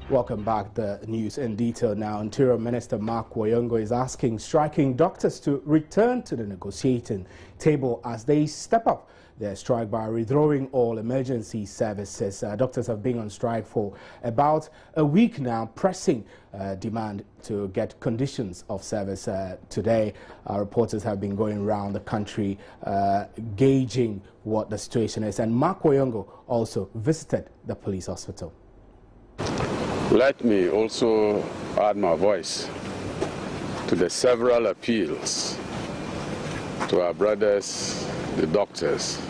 Welcome back. The news in detail now. Interior Minister Mark Woyongo is asking striking doctors to return to the negotiating table as they step up their strike by withdrawing all emergency services. Doctors have been on strike for about a week now, pressing demand to get conditions of service. Today, reporters have been going around the country gauging what the situation is. And Mark Woyongo also visited the police hospital. Let me also add my voice to the several appeals to our brothers, the doctors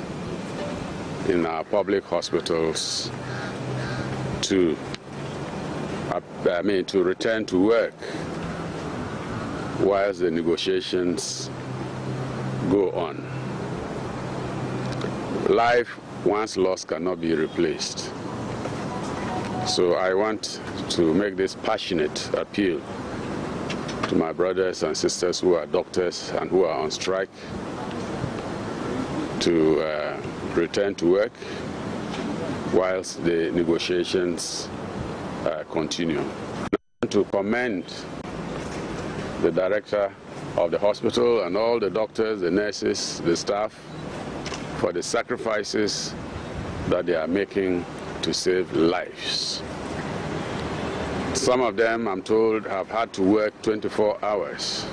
in our public hospitals to return to work whilst the negotiations go on. Life once lost cannot be replaced. So I want to make this passionate appeal to my brothers and sisters who are doctors and who are on strike to return to work whilst the negotiations continue. I want to commend the director of the hospital and all the doctors, the nurses, the staff for the sacrifices that they are making to save lives. Some of them, I'm told, have had to work 24 hours.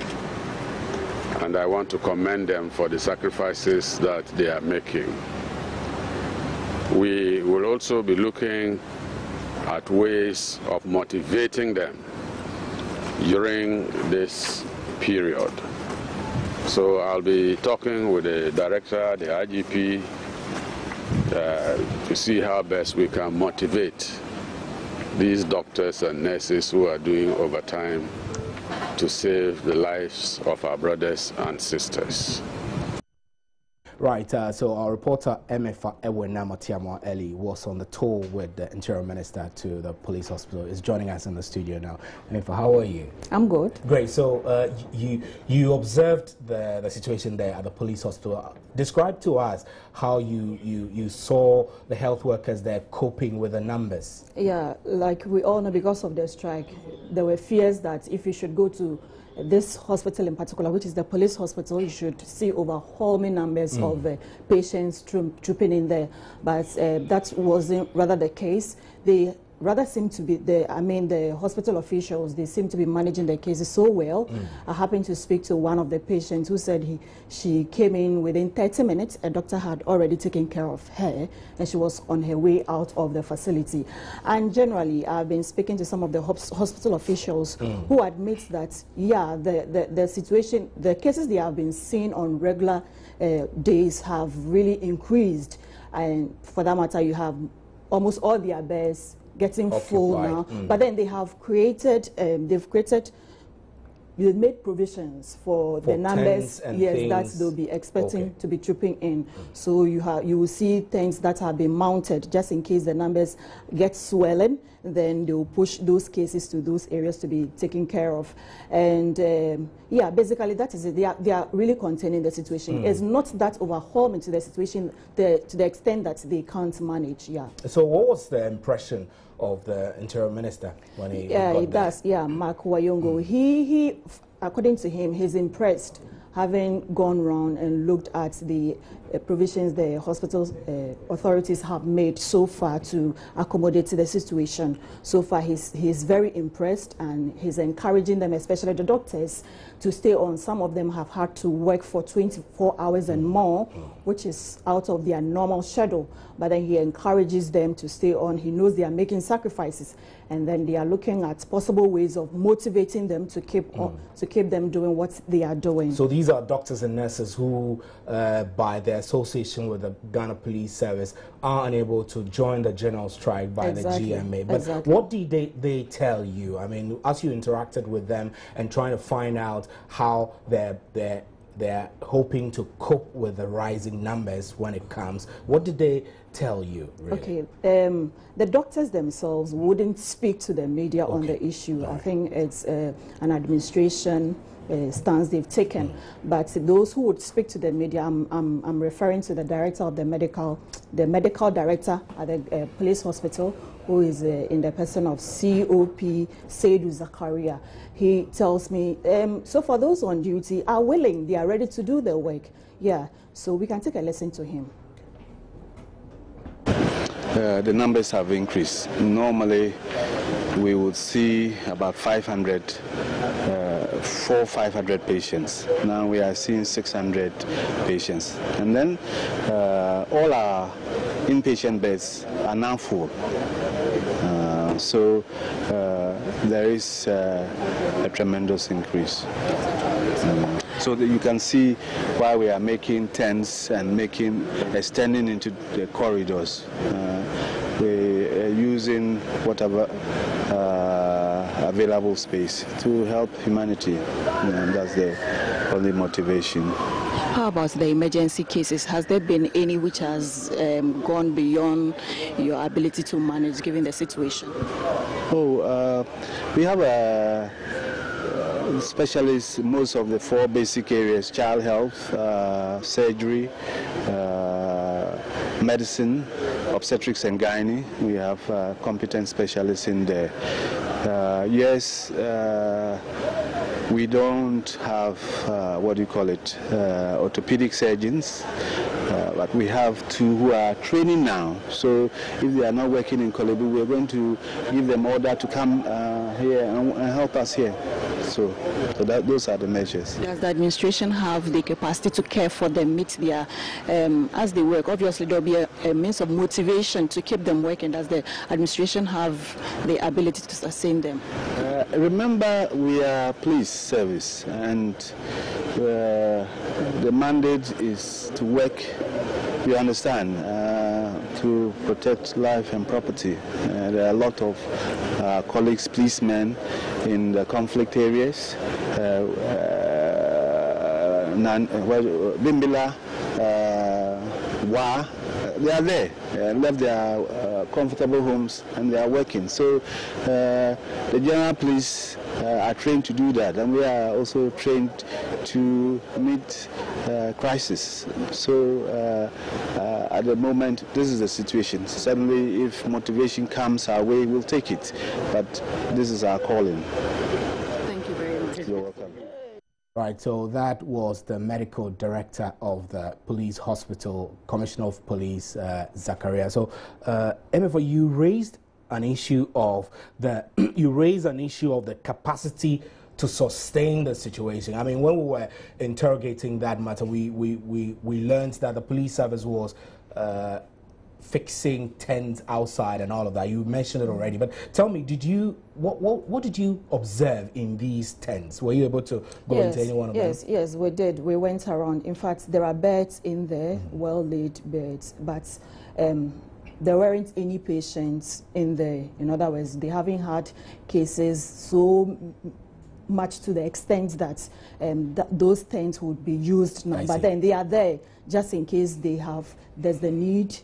And I want to commend them for the sacrifices that they are making. We will also be looking at ways of motivating them during this period. So I'll be talking with the director, the IGP, to see how best we can motivate these doctors and nurses who are doing overtime to save the lives of our brothers and sisters. Right, so our reporter Emefa Ewenamatiamwa Eli was on the tour with the Interior Minister to the police hospital. Is joining us in the studio now. Emefa, how are you? I'm good. Great. So you observed the situation there at the police hospital. Describe to us how you saw the health workers there coping with the numbers. Yeah, like we all know, because of the strike, there were fears that if you should go to this hospital in particular, which is the police hospital, you should see overwhelming numbers of patients trooping in there. But that wasn't rather the case. They rather seem to be, the hospital officials, they seem to be managing the cases so well. I happened to speak to one of the patients who said she came in within 30 minutes. A doctor had already taken care of her, and she was on her way out of the facility. And generally, I've been speaking to some of the hospital officials who admit that, yeah, the situation, the cases they have been seeing on regular days have really increased. And for that matter, you have almost all their beds getting full now, but then they have created, they've made provisions for the numbers, yes, that they'll be expecting to be trooping in. So you will see things that have been mounted just in case the numbers get swollen. Then they'll push those cases to those areas to be taken care of. And yeah, basically that is it. They are really containing the situation. It's not that overwhelming to the situation to the extent that they can't manage. Yeah. So what was the impression of the Interior Minister when he got there? Yeah, Mark Woyongo. He, according to him, he's impressed, having gone around and looked at the provisions the hospital authorities have made so far to accommodate to the situation. So far, he's very impressed, and he's encouraging them, especially the doctors, to stay on. Some of them have had to work for 24 hours and more, which is out of their normal schedule. But then he encourages them to stay on. He knows they are making sacrifices, and then they are looking at possible ways of motivating them to keep them doing what they are doing. So these are doctors and nurses who, by their association with the Ghana Police Service, are unable to join the general strike by the GMA. But what did they tell you? I mean, as you interacted with them and trying to find out how they're hoping to cope with the rising numbers when it comes, what did they tell you, really? Okay, the doctors themselves wouldn't speak to the media on the issue. I think it's an administration stance they've taken. But those who would speak to the media, I'm referring to the director of the medical director at the police hospital, who is in the person of COP Seidu Zakaria. He tells me, so for those on duty are willing, they are ready to do their work. Yeah, so we can take a listen to him. The numbers have increased. Normally, we would see about 500 patients. Now we are seeing 600 patients. And then all our inpatient beds are now full. So there is a tremendous increase. So that you can see why we are making tents and extending into the corridors. We are using whatever available space to help humanity. That's the only motivation. How about the emergency cases? Has there been any which has gone beyond your ability to manage given the situation? We have a specialists, most of the 4 basic areas: child health, surgery, medicine, obstetrics and gynae. We have competent specialists in there. Yes, we don't have, orthopedic surgeons, but we have 2 who are training now. So if they are not working in Kolebu, we're going to give them order to come here and help us here. So those are the measures. Does the administration have the capacity to care for them, meet their, as they work? Obviously, there will be a means of motivation to keep them working. Does the administration have the ability to sustain them? Remember, we are police service, and the mandate is to work, you understand, to protect life and property. There are a lot of colleagues, policemen in the conflict areas, Bimbila, Wa, they are there, left their comfortable homes and they are working. So the general police are trained to do that, and we are also trained to meet crisis. So at the moment, this is the situation. Suddenly, if motivation comes our way, we'll take it. But this is our calling. Thank you very much. You're welcome. Right, so that was the medical director of the police hospital, Commissioner of Police, Zakaria. So, Emefa, you raised an issue of the capacity to sustain the situation. I mean, when we were interrogating that matter, we learned that the police service was fixing tents outside and all of that. You mentioned it already, but tell me, what did you observe in these tents? Were you able to go into any one of them? Yes, we did. We went around. In fact, there are beds in there, well-lit beds, but there weren't any patients in there. In other words, they haven't had cases so much to the extent that those tents would be used now. But then they are there just in case there's the need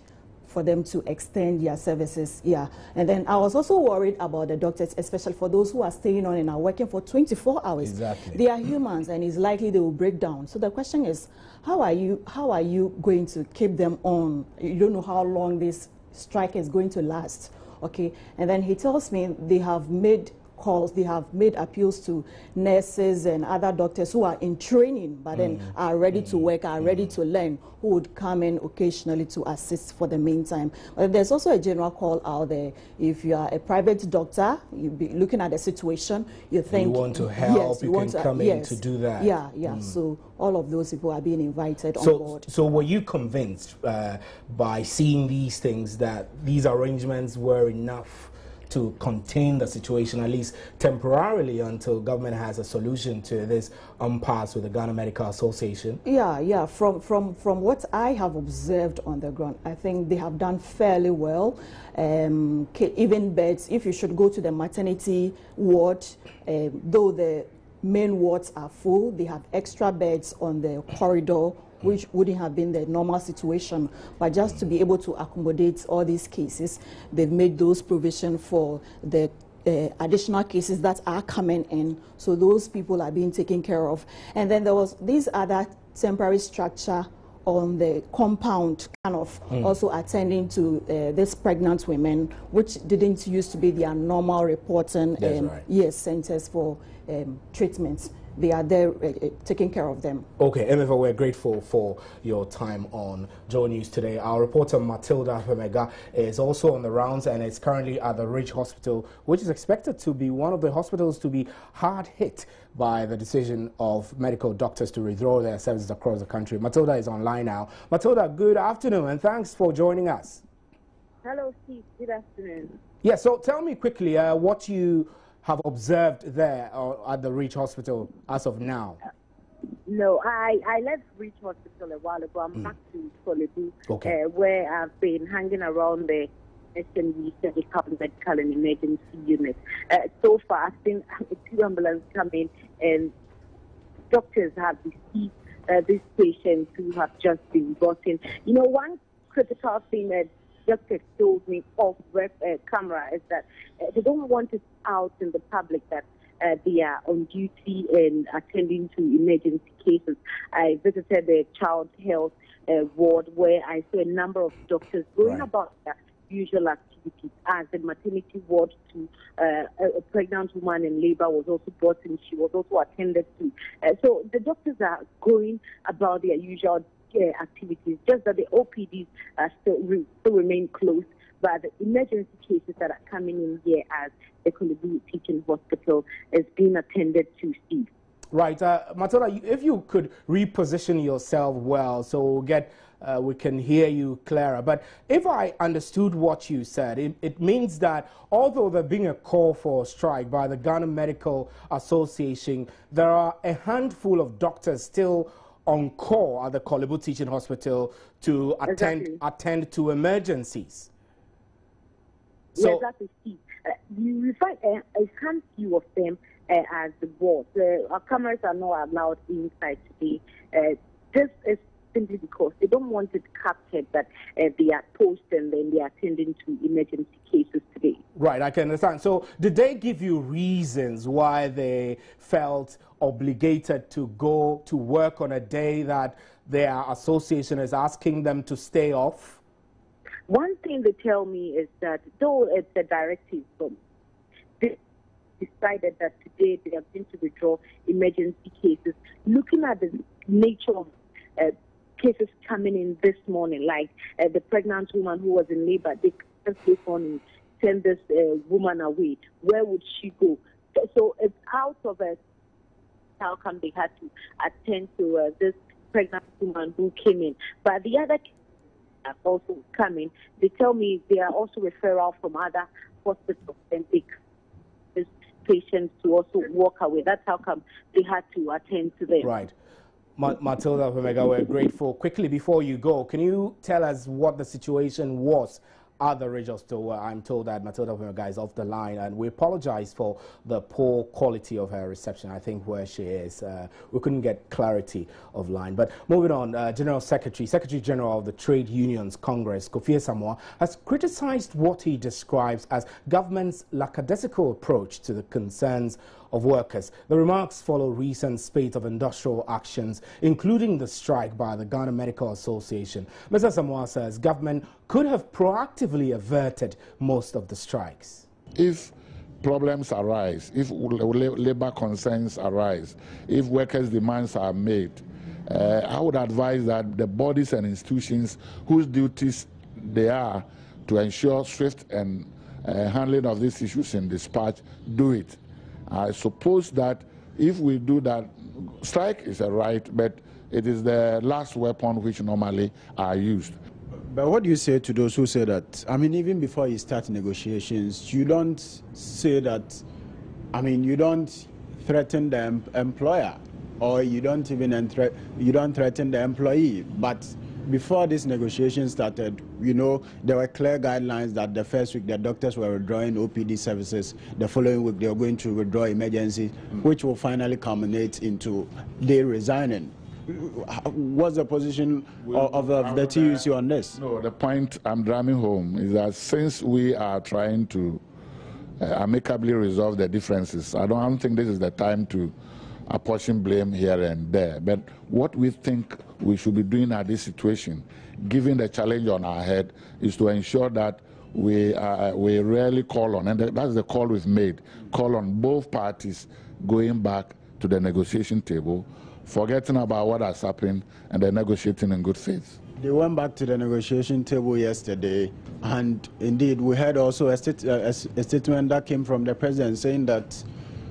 for them to extend their services. Yeah. And then I was also worried about the doctors, especially for those who are staying on and are working for 24 hours. Exactly. They are humans, and it's likely they will break down. So the question is, how are you going to keep them on? You don't know how long this strike is going to last. Okay. And then he tells me they have made calls, they have made appeals to nurses and other doctors who are in training but then are ready to work, are ready to learn, who would come in occasionally to assist for the meantime. But there's also a general call out there. If you are a private doctor, you'll be looking at the situation, you think you want to help, yes, you can come in to do that. Yeah. So all of those people are being invited on board. So were you convinced by seeing these things that these arrangements were enough to contain the situation, at least temporarily, until government has a solution to this impasse with the Ghana Medical Association? Yeah. From what I have observed on the ground, I think they have done fairly well. Even beds, if you should go to the maternity ward, though the main wards are full, they have extra beds on the corridor, which wouldn't have been the normal situation. But just to be able to accommodate all these cases, they've made those provisions for the additional cases that are coming in. So those people are being taken care of. And then there was this other temporary structure on the compound, kind of also attending to these pregnant women, which didn't used to be their normal reporting centers for treatments. They are there taking care of them. Okay, Emefa, we're grateful for your time on Joe News today. Our reporter Matilda Femega is also on the rounds and is currently at the Ridge Hospital, which is expected to be one of the hospitals to be hard hit by the decision of medical doctors to withdraw their services across the country. Matilda is online now. Matilda, good afternoon and thanks for joining us. Hello, Steve. Good afternoon. Yeah, so tell me quickly what you have observed there at the Ridge Hospital as of now. No, I left Ridge Hospital a while ago. I'm back to Solebu, where I've been hanging around the SMU Surgical Medical and Emergency Unit. So far, I've seen 2 ambulances coming, and doctors have received these patients who have just been brought in. You know, one critical thing that doctors told me off camera is that they don't want it out in the public that they are on duty and attending to emergency cases. I visited the child health ward where I saw a number of doctors going about their usual activities. As the maternity ward to a pregnant woman in labor was also brought in, she was also attended to. So the doctors are going about their usual activities, just that the OPDs still remain closed, but the emergency cases that are coming in here as the Kolebu Teaching Hospital is being attended to, Steve. Right. Matilda, if you could reposition yourself well so we can hear you clearer. But if I understood what you said, it means that although there being a call for a strike by the Ghana Medical Association, there are a handful of doctors still on call at the Kolebu Teaching Hospital to attend to emergencies. So, exactly, Steve. You find a handful of them as the board. Our cameras are not allowed inside today. This is simply because they don't want it captured that they are post and then they are attending to emergency cases today. Right, I can understand. So did they give you reasons why they felt obligated to go to work on a day that their association is asking them to stay off? One thing they tell me is that though it's a directive, they decided that today they are going to withdraw emergency cases. Looking at the nature of cases coming in this morning, like the pregnant woman who was in labor, they just go on and send this woman away. Where would she go? So it's out of a how come they had to attend to this pregnant woman who came in. But the other have also come in. They tell me they are also referral from other hospitals and take these patients to also walk away. That's how come they had to attend to them. Right. Matilda Femega, we're grateful. Quickly, before you go, can you tell us what the situation was at the Ridge Hospital, where I'm told that Matilda Femega is off the line, and we apologize for the poor quality of her reception. I think where she is, we couldn't get clarity of line. But moving on, Secretary General of the Trade Unions Congress, Kofi Samoa, has criticized what he describes as government's lackadaisical approach to the concerns of workers. The remarks follow recent spate of industrial actions, including the strike by the Ghana Medical Association. Mr. Samoa says government could have proactively averted most of the strikes. If problems arise, if labor concerns arise, if workers' demands are made, I would advise that the bodies and institutions whose duties they are to ensure swift and handling of these issues in dispatch do it. I suppose that if we do that, strike is a right, but it is the last weapon which normally are used. But what do you say to those who say that, I mean, even before you start negotiations, you don't say that, I mean, you don't threaten the employer, or you don't even threaten the employee, but before this negotiation started, you know, there were clear guidelines that the first week the doctors were withdrawing OPD services, the following week they were going to withdraw emergency, which will finally culminate into they resigning. What's the position of the TUC on this? No, the point I'm driving home is that since we are trying to amicably resolve the differences. I don't think this is the time to apportion blame here and there. But what we think we should be doing at this situation, given the challenge on our head, is to ensure that we rarely call on, and that's the call we've made, call on both parties going back to the negotiation table, forgetting about what has happened, and then negotiating in good faith. They went back to the negotiation table yesterday, and indeed we heard also a statement that came from the president saying that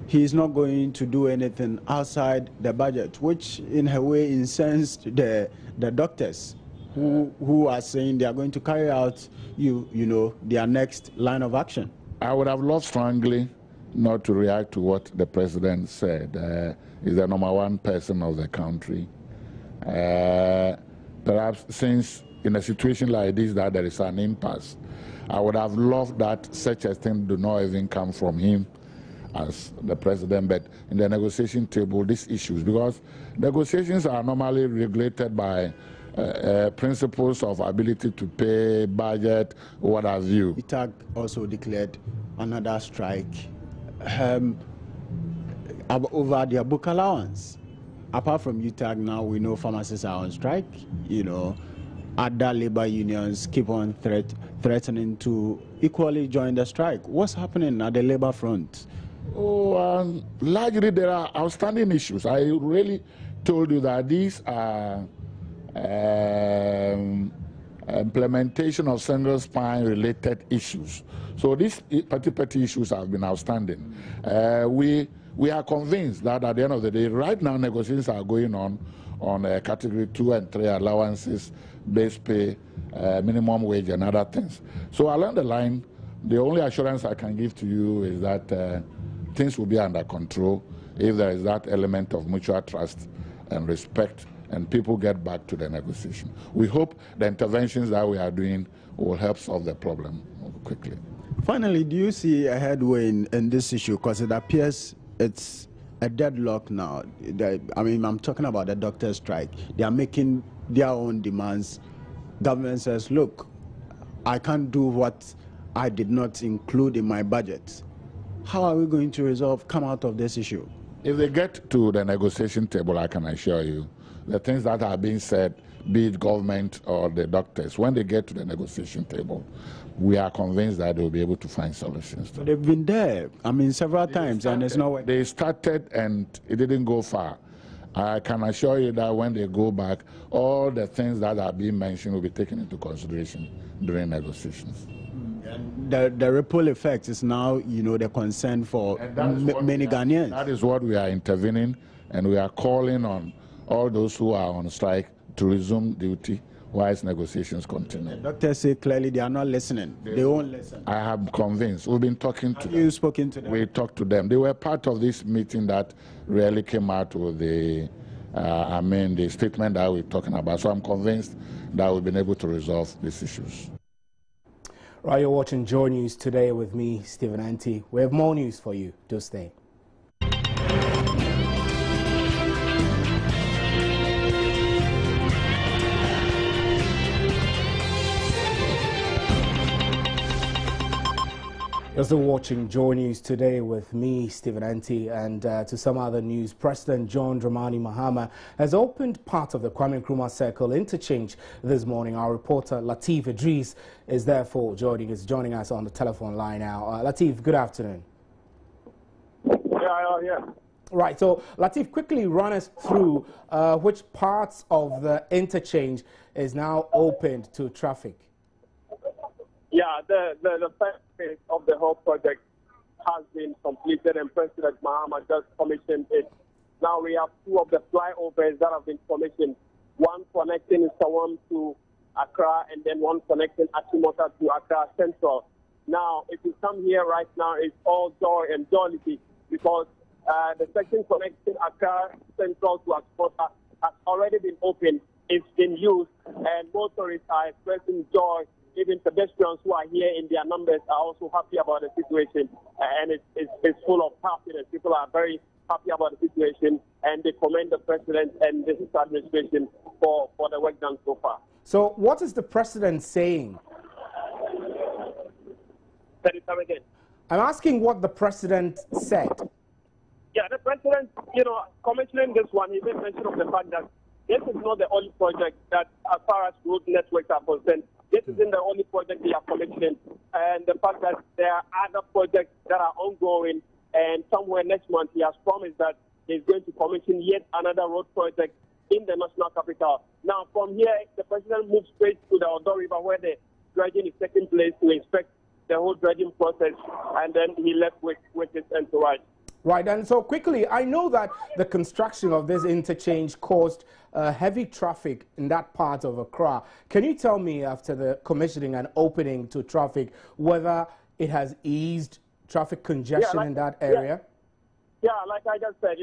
he's not going to do anything outside the budget, which in a way incensed the doctors who are saying they are going to carry out their next line of action. I would have loved strongly not to react to what the president said. He's the #1 person of the country. Perhaps since in a situation like this that there is an impasse, I would have loved that such a thing do not even come from him as the president, but in the negotiation table, these issues, because negotiations are normally regulated by principles of ability to pay, budget, what have you. UTAG also declared another strike over their book allowance. Apart from UTAG, now we know pharmacists are on strike. Other labor unions keep on threatening to equally join the strike. What's happening at the labor front? Largely there are outstanding issues. I really told you that these are implementation of single spine related issues. So these petty issues have been outstanding. We are convinced that at the end of the day, right now negotiations are going on category 2 and 3 allowances, base pay, minimum wage and other things. So along the line, the only assurance I can give to you is that things will be under control if there is that element of mutual trust and respect and people get back to the negotiation. We hope the interventions that we are doing will help solve the problem quickly. Finally, do you see a headway in this issue? Because it appears it's a deadlock now. I'm talking about the doctor strike. They are making their own demands. Government says, look, I can't do what I did not include in my budget. How are we going to come out of this issue? If they get to the negotiation table, I can assure you, the things that are being said, be it government or the doctors, when they get to the negotiation table, we are convinced that they will be able to find solutions. They've been there, several times, and it's not. They started and it didn't go far. I can assure you that when they go back, all the things that are being mentioned will be taken into consideration during negotiations. The ripple effect is now, the concern for many Ghanaians. That is what we are intervening, and we are calling on all those who are on strike to resume duty whilst negotiations continue. The doctors say clearly they are not listening. They won't listen. I am convinced. We've been talking to them. You've spoken to them? We talked to them. They were part of this meeting that really came out with the statement that we're talking about. So I'm convinced that we've been able to resolve these issues. Right, you're watching Joy News Today with me, Stephen Anti. We have more news for you. Do stay. You're still watching Joy News Today with me, Stephen Anti, and to some other news. President John Dramani Mahama has opened part of the Kwame Nkrumah Circle interchange this morning. Our reporter Latif Idris is therefore joining us on the telephone line now. Latif, good afternoon. Yeah. Right, so Latif, quickly run us through which parts of the interchange is now opened to traffic. Yeah, the first phase of the whole project has been completed and President Mahama just commissioned it. Now we have two of the flyovers that have been commissioned, one connecting Sawam to Accra and then one connecting Achimota to Accra Central. Now, if you come here right now, it's all joy and jollity because the section connecting Accra Central to Achimota has already been opened. It's been used and motorists are expressing joy. Even pedestrians who are here in their numbers are also happy about the situation, and it's full of happiness. People are very happy about the situation, and they commend the president and this administration for the work done so far. So what is the president saying? Say it again. I'm asking what the president said. Yeah, the president, commissioning this one, he made mention of the fact that this is not the only project that, as far as road networks are concerned, this isn't the only project they are commissioning. And the fact that there are other projects that are ongoing, and somewhere next month he has promised that he's going to commission yet another road project in the national capital. Now, from here, the president moves straight to the Odo River, where the dredging is taking place, to inspect the whole dredging process, and then he left with his entourage. Right, and so quickly, I know that the construction of this interchange caused heavy traffic in that part of Accra. Can you tell me, after the commissioning and opening to traffic, whether it has eased traffic congestion in that area? Yeah, like I just said,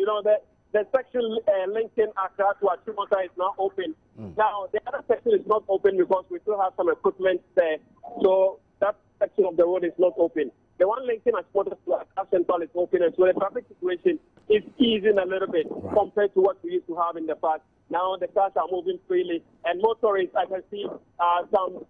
the section linking Accra to Achimota is now open. Now, the other section is not open because we still have some equipment there, so that section of the road is not open. The one linking Achimota to Accra Central is open, and so the traffic situation is easing a little bit compared to what we used to have in the past. Now the cars are moving freely, and motorists, I can see some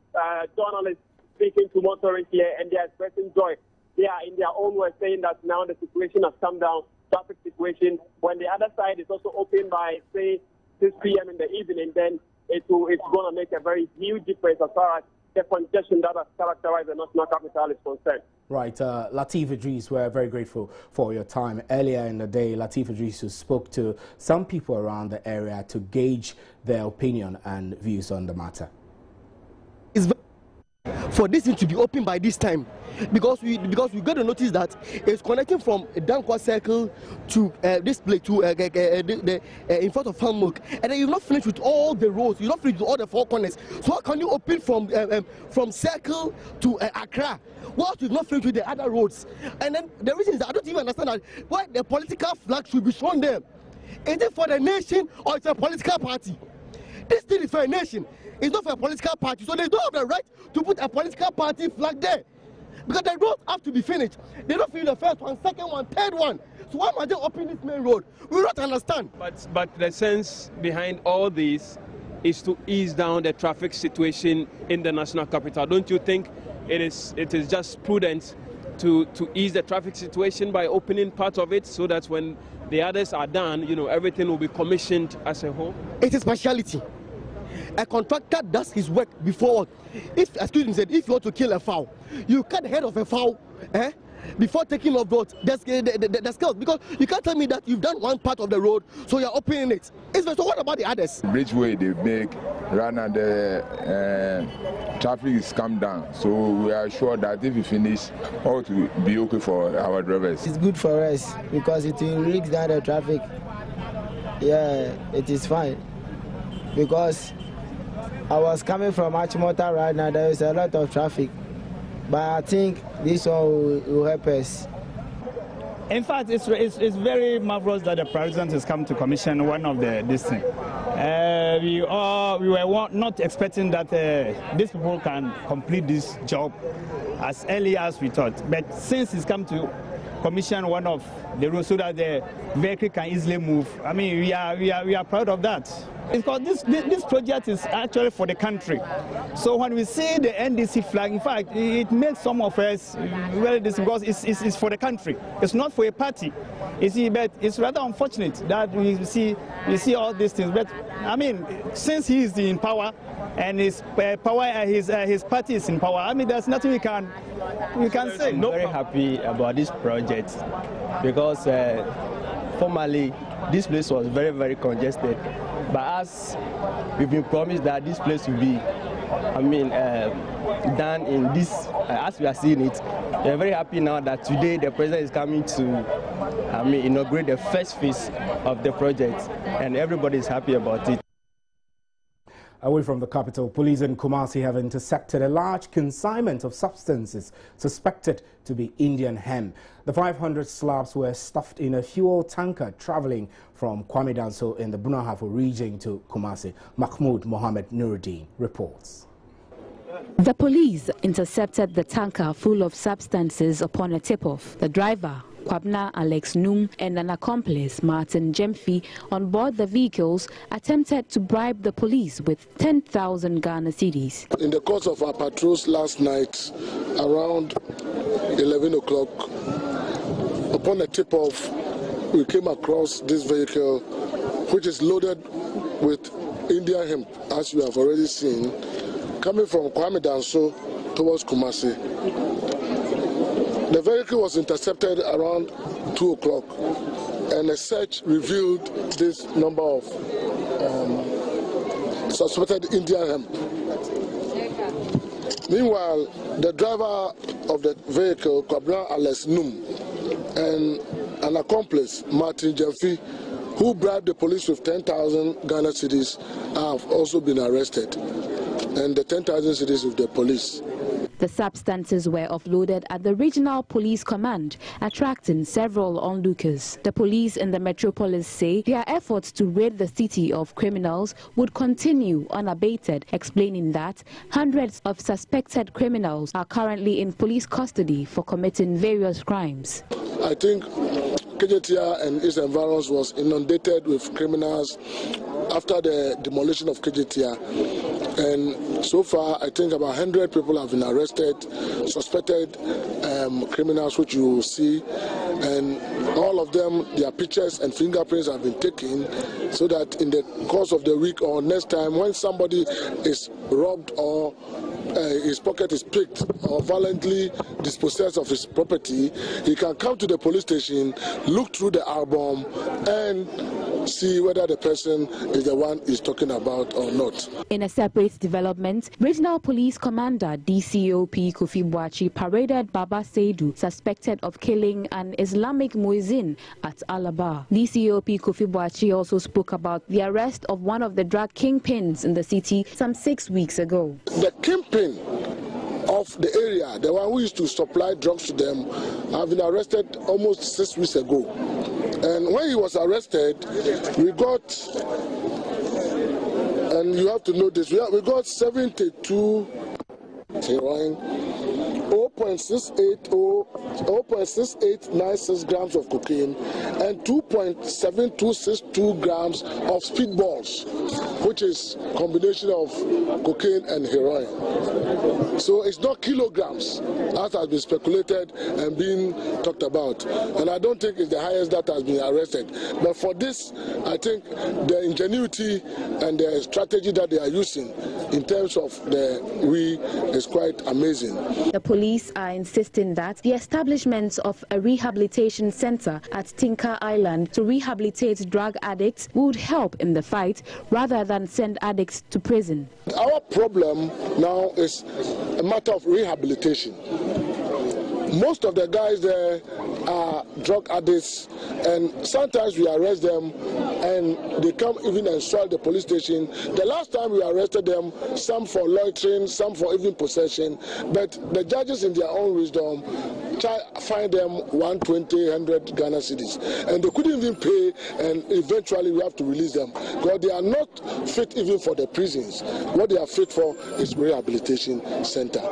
journalists speaking to motorists here, and they are expressing joy. They are in their own way saying that now the situation has come down, traffic situation. When the other side is also open by, say, 6 p.m. in the evening, then it's going to make a very huge difference as far as the congestion that has characterized the national capital is concerned. Right, Lateef Idris, we're very grateful for your time. Earlier in the day, Lateef Idris spoke to some people around the area to gauge their opinion and views on the matter. For this thing to be open by this time, because we got to notice that it's connecting from Dankwa Circle to this place to in front of Hammock, and then you've not finished with all the roads, you've not finished with all the four corners. So how can you open from Circle to Accra whilst you've not finished with the other roads? And then the reason is that I don't even understand that why the political flag should be shown there. Is it for the nation or it's a political party? This thing is for a nation. It's not for a political party, so they don't have the right to put a political party flag there. Because the roads have to be finished. They don't finish the first one, second one, third one. So why must they open this main road? We don't understand. But the sense behind all this is to ease down the traffic situation in the national capital. Don't you think it is just prudent to ease the traffic situation by opening part of it so that when the others are done, everything will be commissioned as a whole? It is partiality. A contractor does his work before. If you want to kill a fowl, you cut the head of a fowl before taking off the scales, because you can't tell me that you've done one part of the road, so you're opening it. So what about the others? Bridgeway they make right now, the traffic is come down, so we are sure that if we finish, all to be okay for our drivers. It's good for us because it will reduce down the traffic. Yeah, it is fine because I was coming from Achimota right now. There is a lot of traffic, but I think this one will help us. In fact, it's very marvelous that the president has come to commission one of this thing. We were not expecting that these people can complete this job as early as we thought. But since he's come to commission one of the roads so that the vehicle can easily move, I mean, we are proud of that. Because this project is actually for the country. So when we see the NDC flag, in fact, it makes some of us very because it's for the country. It's not for a party. You see, but it's rather unfortunate that we see all these things. But I mean, since he is in power and his party is in power, I mean, there's nothing we can say. I'm very happy about this project because formerly this place was very, very congested. But as we've been promised that this place will be, done in this, as we are seeing it, we are very happy now that today the president is coming to, inaugurate the first phase of the project, and everybody is happy about it. Away from the capital, police in Kumasi have intercepted a large consignment of substances suspected to be Indian hemp. The 500 slabs were stuffed in a fuel tanker traveling from Kwame Danso in the Bunahafo region to Kumasi. Mahmoud Mohammed Nuruddin reports. The police intercepted the tanker full of substances upon a tip-off. The driver, Kwabna Alex Nung, and an accomplice, Martin Jemfi, on board the vehicles attempted to bribe the police with 10,000 Ghana cedis. In the course of our patrols last night, around 11 o'clock, upon a tip-off, we came across this vehicle, which is loaded with Indian hemp, as you have already seen, coming from Kwame Danso towards Kumasi. The vehicle was intercepted around 2 o'clock, and a search revealed this number of suspected Indian hemp. Meanwhile, the driver of the vehicle, Kwabena Alex Num, and an accomplice, Martin Jemfi, who bribed the police with 10,000 Ghana cedis, have also been arrested. And the 10,000 cedis with the police. The substances were offloaded at the Regional Police Command, attracting several onlookers. The police in the metropolis say their efforts to rid the city of criminals would continue unabated, explaining that hundreds of suspected criminals are currently in police custody for committing various crimes. I think KJTR and its environs was inundated with criminals after the demolition of KJTR. And so far, I think about 100 people have been arrested, suspected criminals, which you will see. And all of them, their pictures and fingerprints have been taken so that in the course of the week or next time, when somebody is robbed or his pocket is picked or violently dispossessed of his property, he can come to the police station, look through the album, and see whether the person is the one he's talking about or not. In a separate development, Regional Police Commander DCOP Kofi Boachi paraded Baba Seidu, suspected of killing an Islamic muezzin at Alaba. DCOP Kofi Boachi also spoke about the arrest of one of the drug kingpins in the city some 6 weeks ago. The kingpin of the area, the one who used to supply drugs to them, have been arrested almost 6 weeks ago. And when he was arrested, we got, and you have to know this, we got 72 heroin, 0.6896 grams of cocaine, and 2.7262 grams of speedballs, which is a combination of cocaine and heroin. So it's not kilograms, as has been speculated and being talked about. And I don't think it's the highest that has been arrested. But for this, I think the ingenuity and the strategy that they are using in terms of the is quite amazing. The police are insisting that the establishment of a rehabilitation center at Tinker Island to rehabilitate drug addicts would help in the fight rather than send addicts to prison. Our problem now is a matter of rehabilitation. Most of the guys there are drug addicts, and sometimes we arrest them and they come even and soil the police station. The last time we arrested them, some for loitering, some for even possession, but the judges in their own wisdom find them 120, 100 Ghana cedis, and they couldn't even pay, and eventually we have to release them because they are not fit even for the prisons. What they are fit for is rehabilitation center.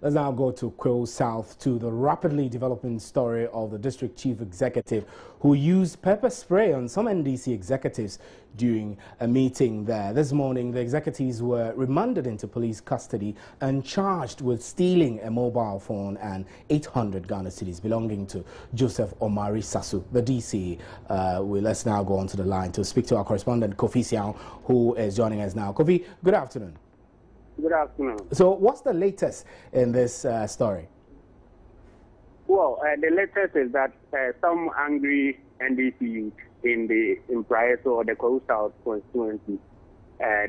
Let's now go to Quill South to the rapidly developing story of the district chief executive who used pepper spray on some NDC executives during a meeting there. This morning, the executives were remanded into police custody and charged with stealing a mobile phone and 800 Ghana cedis belonging to Joseph Omari Sasu, the DC. Let's now go on to the line to speak to our correspondent, Kofi Siao, who is joining us now. Kofi, good afternoon. Good afternoon. So what's the latest in this story? Well, the latest is that some angry NDC youth in Praeso or the Kwahu South constituency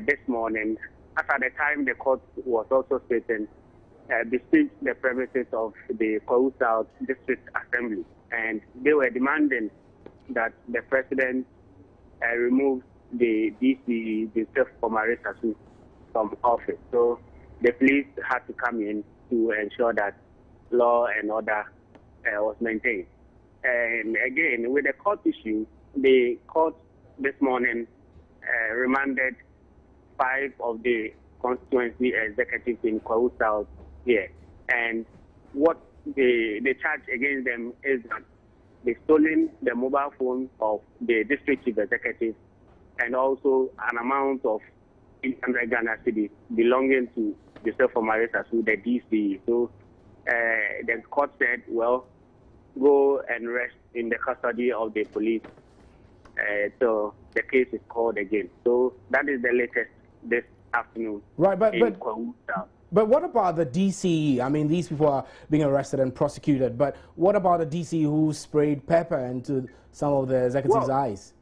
this morning, as at the time the court was also sitting, besieged the premises of the Kwahu South District Assembly, and they were demanding that the president remove the DC, Joseph Omari Sasu, from office. So the police had to come in to ensure that law and order was maintained. And again, with the court issue, the court this morning remanded 5 of the constituency executives in Kwahu South here. And what the charge against them is that they've stolen the mobile phone of the district chief executive and also an amount of 800 Ghana cedis belonging to Joseph Omari Sasu, the DC. So the court said, well, go and rest in the custody of the police. So the case is called again. So that is the latest this afternoon. Right, but what about the DCE? I mean, these people are being arrested and prosecuted, but what about the DCE who sprayed pepper into some of the executives' eyes?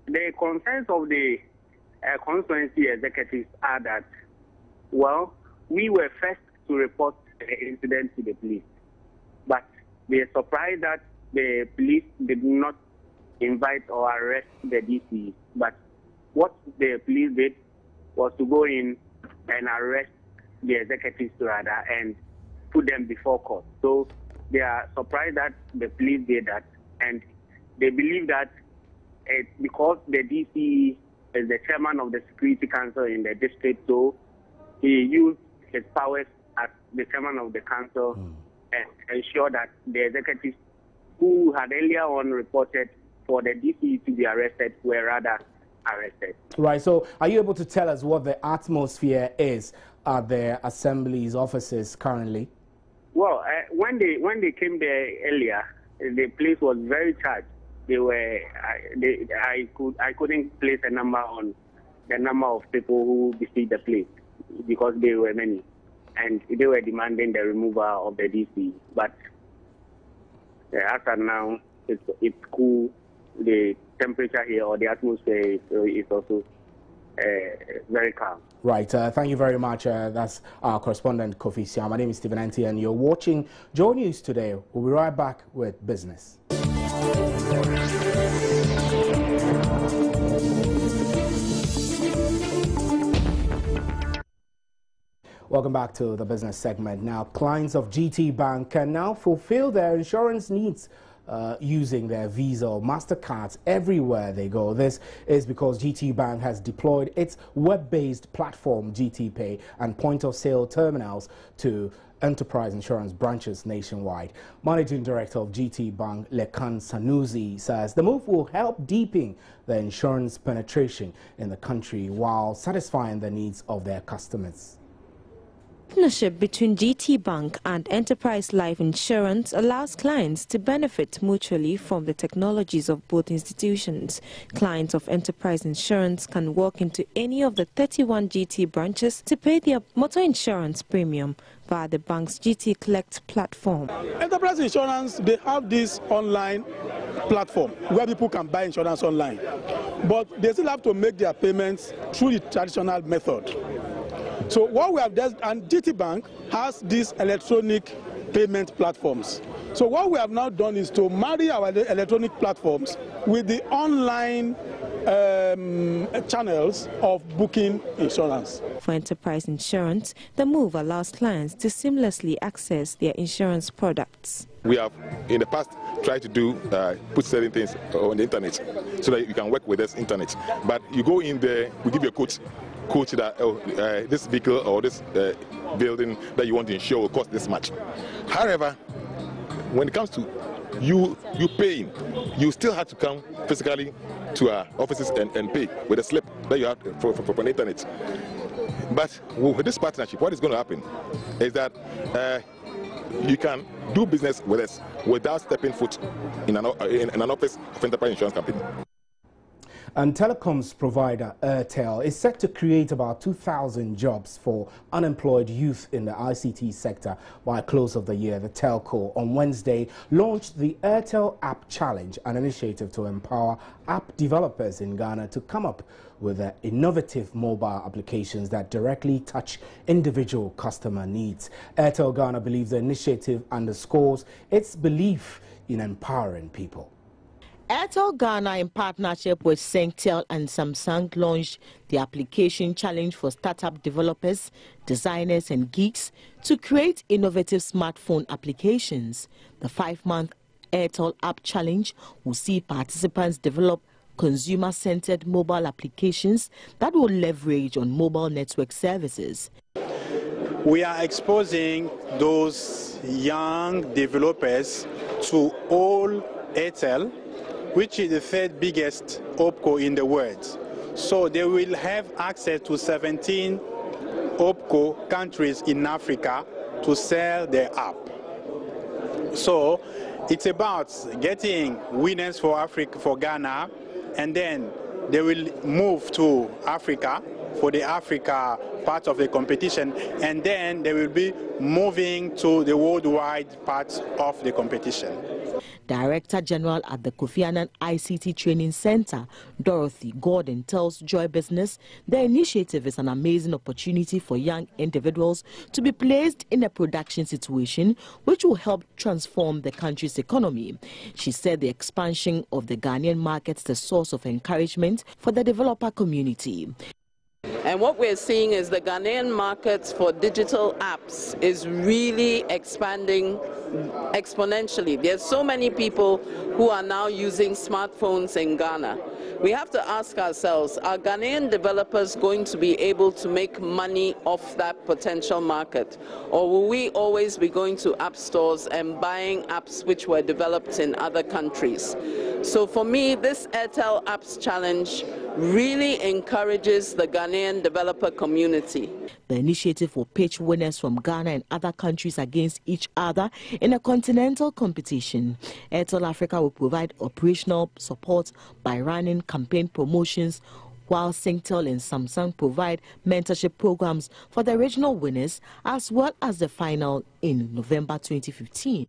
The concerns of the constituency executives are that, well, we were first to report the incident to the police, but they are surprised that the police did not invite or arrest the DCE. But what the police did was to go in and arrest the executives rather and put them before court. So they are surprised that the police did that, and they believe that because the DCE is the chairman of the Security Council in the district, so he used his powers as the chairman of the council and ensure that the executives who had earlier on reported for the DCE to be arrested were rather arrested. Right, so are you able to tell us what the atmosphere is at the Assembly's offices currently? Well, when they came there earlier, the place was very charged. They were, I couldn't place a number on the number of people who besieged the place because there were many, and they were demanding the removal of the DC. But as of now, it's cool. The temperature here or the atmosphere is also very calm. Right, thank you very much. That's our correspondent Kofi Siam. My name is Stephen Anti, and you're watching Joe News Today. We'll be right back with business. Welcome back to the business segment. Now, clients of GT Bank can now fulfill their insurance needs using their Visa or MasterCards everywhere they go. This is because GT Bank has deployed its web-based platform GT Pay and point-of-sale terminals to enterprise insurance branches nationwide. Managing Director of GT Bank, Lekan Sanusi, says the move will help deepen the insurance penetration in the country while satisfying the needs of their customers. Partnership between GT Bank and Enterprise Life Insurance allows clients to benefit mutually from the technologies of both institutions. Clients of Enterprise Insurance can walk into any of the 31 GT branches to pay their motor insurance premium via the bank's GT Collect platform. Enterprise Insurance, they have this online platform where people can buy insurance online, but they still have to make their payments through the traditional method. So what we have done, and GT Bank has these electronic payment platforms. So what we have now done is to marry our electronic platforms with the online channels of booking insurance. For Enterprise Insurance, the move allows clients to seamlessly access their insurance products. We have, in the past, tried to put certain things on the internet so that you can work with this internet. But you go in there, we give you a quote that this vehicle or this building that you want to insure will cost this much. However, when it comes to you paying, you still have to come physically to our offices and pay with a slip that you have for the internet. But with this partnership, what is going to happen is that you can do business with us without stepping foot in an office of Enterprise Insurance Company. And telecoms provider Airtel is set to create about 2,000 jobs for unemployed youth in the ICT sector by close of the year. The telco on Wednesday launched the Airtel App Challenge, an initiative to empower app developers in Ghana to come up with innovative mobile applications that directly touch individual customer needs. Airtel Ghana believes the initiative underscores its belief in empowering people. Airtel Ghana, in partnership with Sengtel and Samsung, launched the application challenge for startup developers, designers and geeks to create innovative smartphone applications. The 5-month Airtel App Challenge will see participants develop consumer-centered mobile applications that will leverage on mobile network services. We are exposing those young developers to all Airtel, which is the third biggest OPCO in the world. So they will have access to 17 OPCO countries in Africa to sell their app. So it's about getting winners for Africa, for Ghana, and then they will move to Africa for the Africa part of the competition, and then they will be moving to the worldwide part of the competition. Director General at the Kofi Annan ICT Training Center, Dorothy Gordon, tells Joy Business the initiative is an amazing opportunity for young individuals to be placed in a production situation which will help transform the country's economy. She said the expansion of the Ghanaian market is a source of encouragement for the developer community. And what we're seeing is the Ghanaian market for digital apps is really expanding exponentially. There's so many people who are now using smartphones in Ghana. We have to ask ourselves, are Ghanaian developers going to be able to make money off that potential market? Or will we always be going to app stores and buying apps which were developed in other countries? So for me, this Airtel Apps Challenge really encourages the Ghanaian developer community. The initiative will pitch winners from Ghana and other countries against each other in a continental competition. Airtel Africa will provide operational support by running campaign promotions, while Singtel and Samsung provide mentorship programs for the regional winners as well as the final in November 2015.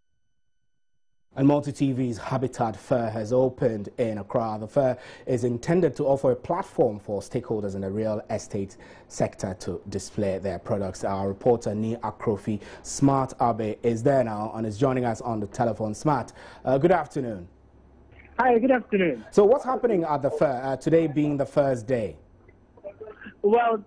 And Multi-TV's Habitat Fair has opened in Accra. The fair is intended to offer a platform for stakeholders in the real estate sector to display their products. Our reporter, Ni Akrofi Smart Abe, is there now and is joining us on the telephone. Smart, good afternoon. Hi, good afternoon. So what's happening at the fair, today being the first day? Well,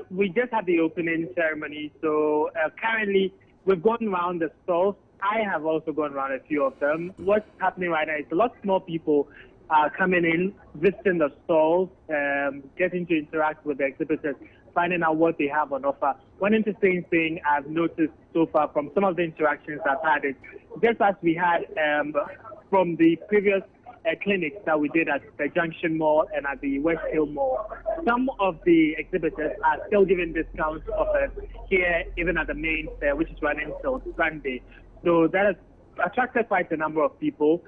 we just had the opening ceremony, so currently we've gone around the stalls. I have also gone around a few of them. What's happening right now is a lot more people are coming in, visiting the stalls, getting to interact with the exhibitors, finding out what they have on offer. One interesting thing I've noticed so far from some of the interactions I've had is just as we had from the previous clinics that we did at the Junction Mall and at the West Hill Mall, some of the exhibitors are still giving discounts offers here, even at the main fair, which is running till Sunday. So that has attracted quite a number of people.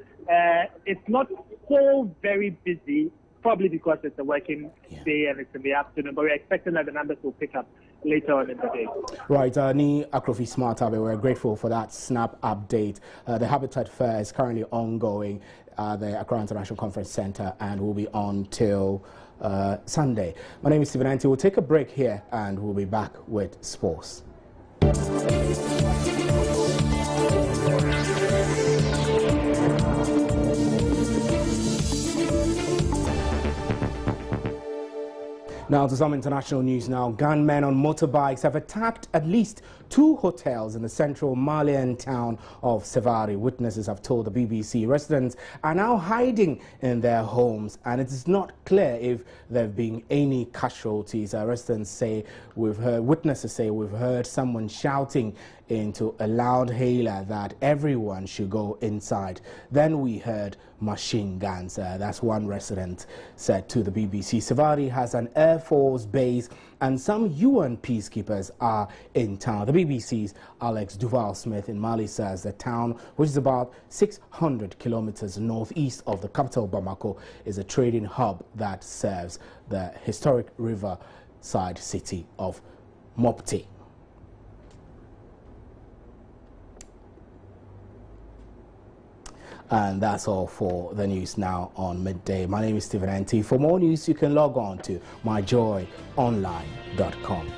It's not so very busy, probably because it's a working day and it's in the afternoon, but we're expecting that the numbers will pick up later on in the day. Right, Ni Akrofi Smart Abe, we're grateful for that snap update. The Habitat Fair is currently ongoing at the Accra International Conference Center and will be on till Sunday. My name is Stephen Anti. We'll take a break here and we'll be back with sports. Now to some international news now. Gunmen on motorbikes have attacked at least 2 hotels in the central Malian town of Sevari. Witnesses have told the BBC residents are now hiding in their homes and it is not clear if there have been any casualties. Witnesses say we've heard someone shouting into a loud hailer that everyone should go inside. Then we heard machine guns. That's one resident said to the BBC. Sevari has an Air Force base and some UN peacekeepers are in town. The BBC's Alex Duval-Smith in Mali says the town, which is about 600 kilometers northeast of the capital Bamako, is a trading hub that serves the historic riverside city of Mopti. And that's all for the news now on Midday. My name is Stephen Anti. For more news, you can log on to myjoyonline.com.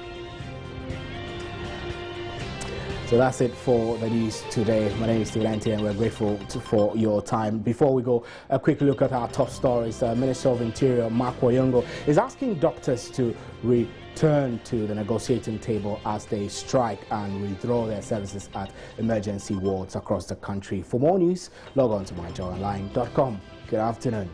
So that's it for the news today. My name is Stephen Anti and we're grateful for your time. Before we go, a quick look at our top stories. Minister of Interior Mark Woyongo is asking doctors to return to the negotiating table as they strike and withdraw their services at emergency wards across the country. For more news, log on to myjoyonline.com. Good afternoon.